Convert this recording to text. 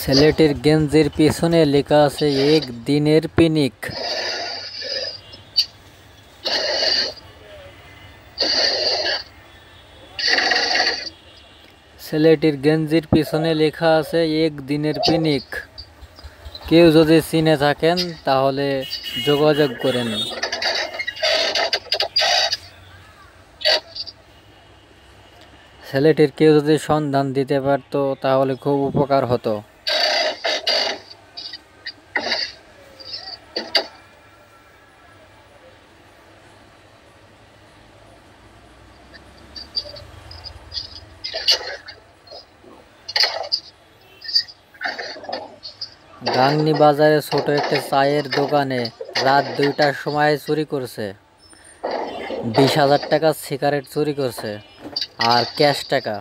ছেলেটির গেঞ্জির পিছনে লেখা আছে এক দিনের পিকনিক। ছেলেটির গেঞ্জির পিছনে লেখা আছে এক দিনের পিকনিক। কেউ যদি চিনে থাকেন তাহলে যোগাযোগ করেন। ছেলেটির কেউ যদি সন্ধান দিতে পারত তাহলে খুব উপকার হতো। গাংনী বাজারে ছোট একটি চায়ের দোকানে রাত 2টার সময় চুরি করছে। 20,000 টাকা সিগারেট চুরি করছে আর ক্যাশ টাকা।